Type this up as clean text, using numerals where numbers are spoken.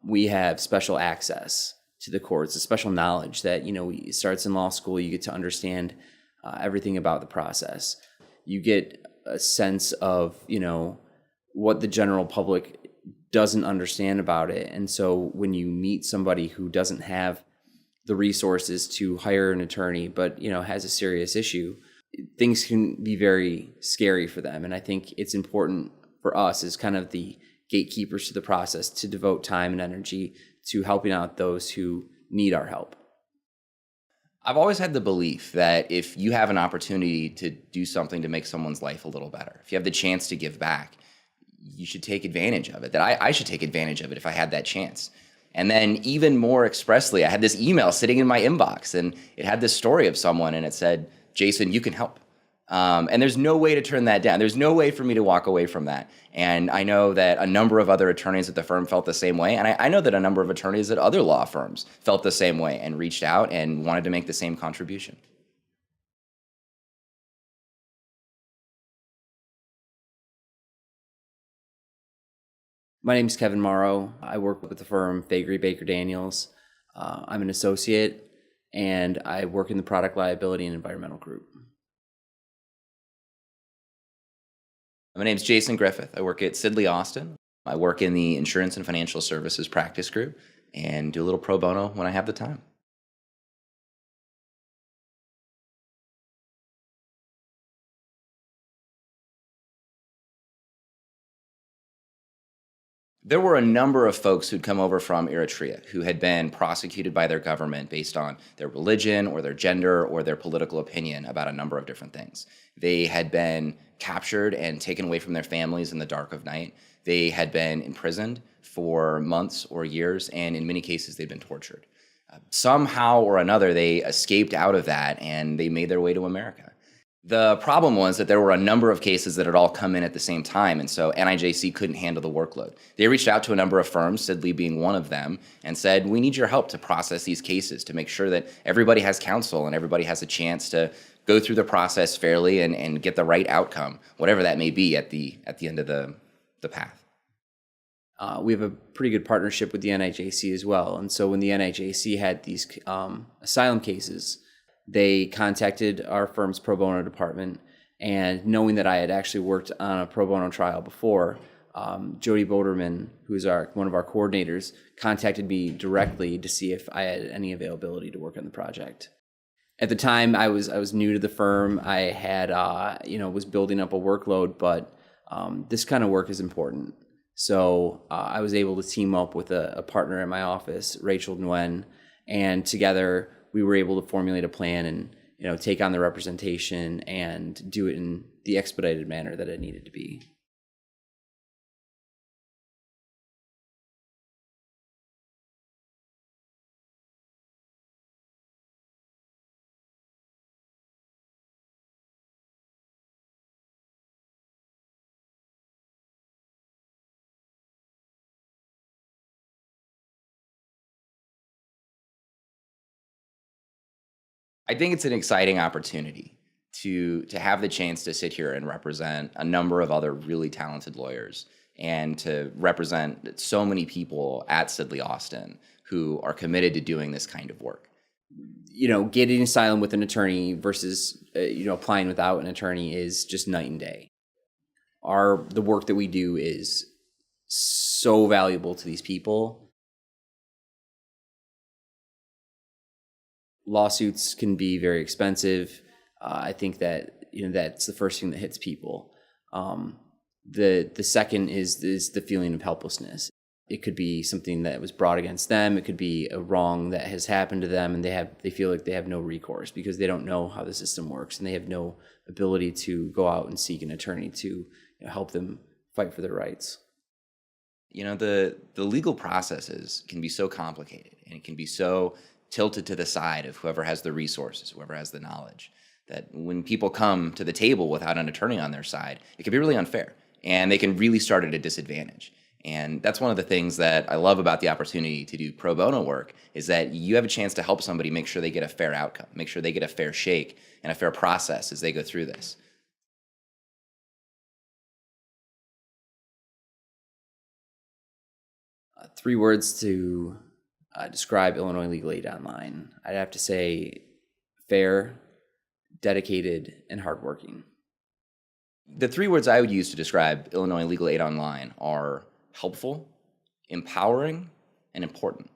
we have special access to the courts, a special knowledge that, it starts in law school. You get to understand everything about the process. You get a sense of, what the general public doesn't understand about it. And so when you meet somebody who doesn't have the resources to hire an attorney, but, has a serious issue, things can be very scary for them. And I think it's important for us as kind of the gatekeepers to the process to devote time and energy to helping out those who need our help. I've always had the belief that if you have an opportunity to do something to make someone's life a little better, if you have the chance to give back, you should take advantage of it, that I should take advantage of it if I had that chance. And then even more expressly, I had this email sitting in my inbox, and it had this story of someone, and it said, "Jason, you can help." And there's no way to turn that down. There's no way for me to walk away from that. And I know that a number of other attorneys at the firm felt the same way. And I know that a number of attorneys at other law firms felt the same way and reached out and wanted to make the same contribution. My name's Kevin Morrow. I work with the firm Fagre, Baker Daniels. I'm an associate, and I work in the product liability and environmental group. My name's Jason Griffith. I work at Sidley, Austin. I work in the insurance and financial services practice group and do a little pro bono when I have the time. There were a number of folks who'd come over from Eritrea who had been prosecuted by their government based on their religion or their gender or their political opinion about a number of different things. They had been captured and taken away from their families in the dark of night. They had been imprisoned for months or years, and in many cases, they'd been tortured. Somehow or another, they escaped out of that, and they made their way to America. The problem was that there were a number of cases that had all come in at the same time, and so NIJC couldn't handle the workload. They reached out to a number of firms, Sidley being one of them, and said, "We need your help to process these cases, to make sure that everybody has counsel and everybody has a chance to go through the process fairly and get the right outcome, whatever that may be at the end of the path." We have a pretty good partnership with the NIJC as well. And so when the NIJC had these asylum cases, they contacted our firm's pro bono department, and knowing that I had actually worked on a pro bono trial before, Jody Boderman, who's one of our coordinators, contacted me directly to see if I had any availability to work on the project. At the time, I was new to the firm. I had was building up a workload, but this kind of work is important. So I was able to team up with a partner in my office, Rachel Nguyen, and together we were able to formulate a plan and take on the representation and do it in the expedited manner that it needed to be. I think it's an exciting opportunity to have the chance to sit here and represent a number of other really talented lawyers and to represent so many people at Sidley Austin who are committed to doing this kind of work. Getting asylum with an attorney versus applying without an attorney is just night and day. The work that we do is so valuable to these people. Lawsuits can be very expensive. I think that that's the first thing that hits people. The second is the feeling of helplessness. It could be something that was brought against them. It could be a wrong that has happened to them, and they feel like they have no recourse because they don't know how the system works, and they have no ability to go out and seek an attorney to help them fight for their rights. The legal processes can be so complicated, and it can be so tilted to the side of whoever has the resources, whoever has the knowledge, that when people come to the table without an attorney on their side, it can be really unfair, and they can really start at a disadvantage. And that's one of the things that I love about the opportunity to do pro bono work, is that you have a chance to help somebody make sure they get a fair outcome, make sure they get a fair shake and a fair process as they go through this. Three words to describe Illinois Legal Aid Online. I'd have to say fair, dedicated, and hardworking. The three words I would use to describe Illinois Legal Aid Online are helpful, empowering, and important.